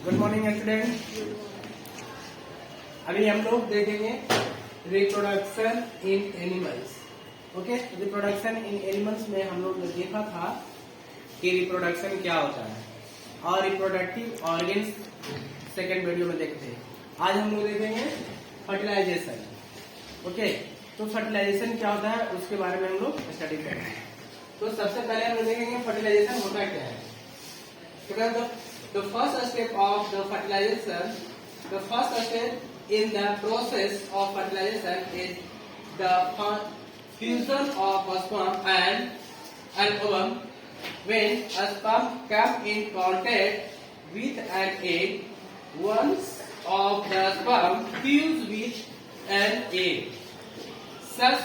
Good morning student. अभी हम लोग देखेंगे reproduction in animals. Okay, reproduction in animals में हम लोग ने देखा था कि रिप्रोडक्शन क्या होता है और रिप्रोडक्टिव ऑर्गन्स सेकेंड वीडियो में देखते हैं। आज हम लोग देखेंगे फर्टिलाइजेशन। ओके, तो फर्टिलाइजेशन क्या होता है उसके बारे में हम लोग स्टडी करेंगे। तो सबसे पहले हम देखेंगे फर्टिलाइजेशन होता क्या है। The first step of the fertilization, the first step in the process of fertilization is the fusion of sperm and ovum. When a sperm comes in contact with an egg, one of the sperm fuse with an egg. Such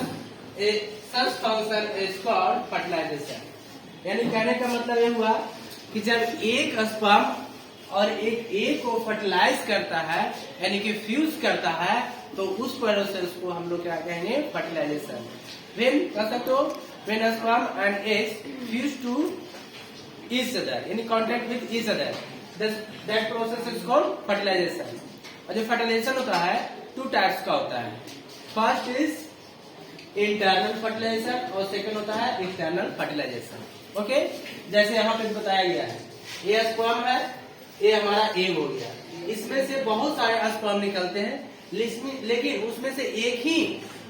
function is called fertilization. यानी कहने का मतलब ये हुआ कि जब एक sperm और एक एग को फर्टिलाइज करता है यानी कि फ्यूज करता है तो उस प्रोसेस को हम लोग क्या कहेंगे, फर्टिलाइजेशन। व्हेन कर सकते हो, when sperm and eggs fuse to each other यानी contact with each other, that process is called fertilisation. और जो फर्टिलाइजेशन होता है टू टाइप्स का होता है। फर्स्ट इज इंटरनल फर्टिलाइजेशन और सेकंड होता है एक्सटर्नल फर्टिलाइजेशन। ओके, जैसे यहाँ पे बताया गया है, ये स्पर्म है, ये हमारा एग हो गया। इसमें से बहुत सारे स्पर्म निकलते हैं लेकिन उसमें से एक ही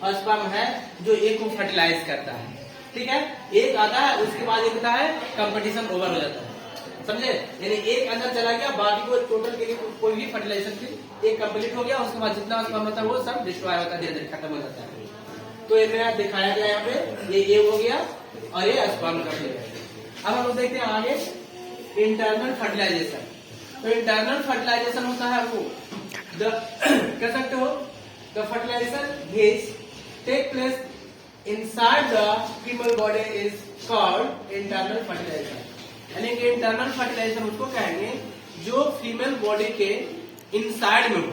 स्पर्म है जो एग को फर्टिलाइज करता है। ठीक है, एक आता है उसके बाद एक होता है कंपटीशन ओवर हो जाता है, समझे। यानी एक अंदर चला गया, बाकी को टोटल के लिए कोई भी फर्टिलाइजेशन एक कंप्लीट हो गया, उसके बाद जितना स्पर्म होता है वो सब डिस्ट्रॉय होता है, धीरे-धीरे खत्म हो जाता है। तो ये मेरा दिखाया गया यहाँ पे, ये एग हो गया और ये स्पर्म का है। अब हम लोग देखते हैं आगे इंटरनल फर्टिलाइजेशन। तो इंटरनल फर्टिलाइजेशन होता है वो कह सकते हो the fertilisation is take place inside the female body is called internal fertilisation. यानी कि इंटरनल फर्टिलाइजेशन उसको कहेंगे जो फीमेल बॉडी के इनसाइड में हो।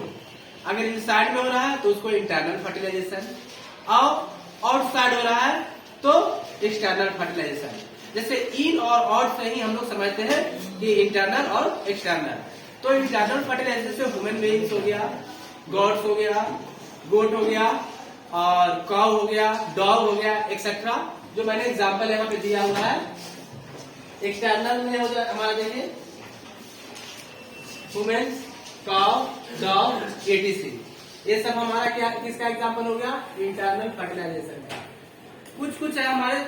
अगर इनसाइड में हो रहा है तो उसको इंटरनल फर्टिलाइजेशन, और आउटसाइड हो रहा है तो एक्सटर्नल फर्टिलाइजेशन। जैसे इन और आउट से ही हम लोग समझते हैं कि इंटरनल और एक्सटर्नल। तो इंटरनल फर्टिलाइजेशन से ह्यूमन बीइंग्स हो गया, गॉड्स हो गया, गोट हो गया और काउ हो गया, डॉग हो गया एक्सेट्रा, जो मैंने एग्जांपल यहाँ पे दिया हुआ है। एक्सटर्नल में हो जाए हमारा, देखिए ह्यूमन, काउ, डॉग, एटीसी, ये सब हमारा क्या किसका एग्जांपल हो गया, इंटरनल फर्टिलाइजेशन का। कुछ है हमारे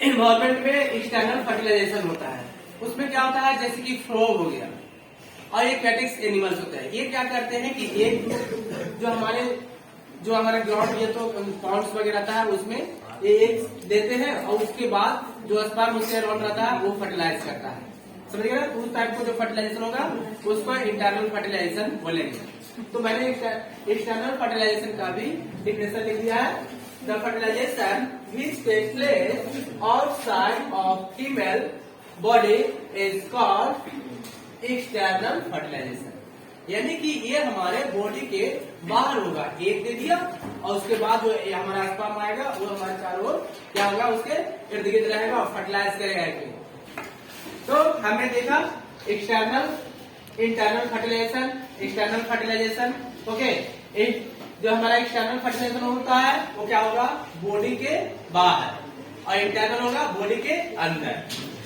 एनवायरमेंट में एक्सटर्नल फर्टिलाइजेशन होता है। उसमें क्या होता है, जैसे कि फ्रॉग हो गया और एक्वेटिक्स एनिमल्स होते हैं। ये क्या करते हैं कि एक जो हमारे ग्राउंड, ये तो पॉन्ड्स वगैरह रहता है, उसमें ये एग्स देते हैं और उसके बाद जो स्पर्म उसके अराउंड रहता है वो फर्टिलाइज करता है, समझिए ना। उस टाइप को जो फर्टिलाइजेशन होगा उसको इंटरनल फर्टिलाइजेशन बोलेंगे। तो मैंने एक्सटर्नल फर्टिलाइजेशन का भी डिफिनेशन लिख दिया है। The fertilization which takes place outside of female body is called external fertilization। यानी कि ये हमारे बॉडी के बाहर होगा, एक दे दिया और उसके बाद जो हमारा स्पर्म आएगा वो हमारे चारों ओर क्या होगा, उसके इर्द गिर्द रहेगा और फर्टिलाइज करेगा। तो हमने देखा external, internal fertilisation, external fertilisation. Okay, जो हमारा एक्सटर्नल फर्टिलाइजेशन होता है वो क्या होगा, बॉडी के बाहर, और इंटरनल होगा बॉडी के अंदर।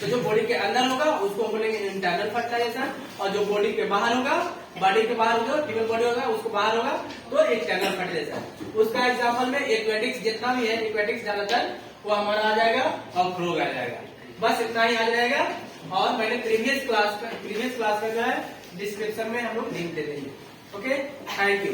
तो जो बॉडी के अंदर होगा उसको बोलेंगे इंटरनल फर्टिलाइजेशन, और जो बॉडी के बाहर होगा, बॉडी के बाहर होगा, फीमेल बॉडी होगा उसको बाहर होगा तो एक्सटर्नल फर्टिलाइजेशन। उसका एग्जाम्पल में एक्वेटिक्स जितना भी है, एक्वेटिक्स ज्यादातर वो हमारा आ जाएगा और फ्रॉग आ जाएगा, बस इतना ही आ जाएगा। और मैंने प्रीवियस क्लास का जो है डिस्क्रिप्शन में हम लोग लिंक दे देंगे। Okay, thank you.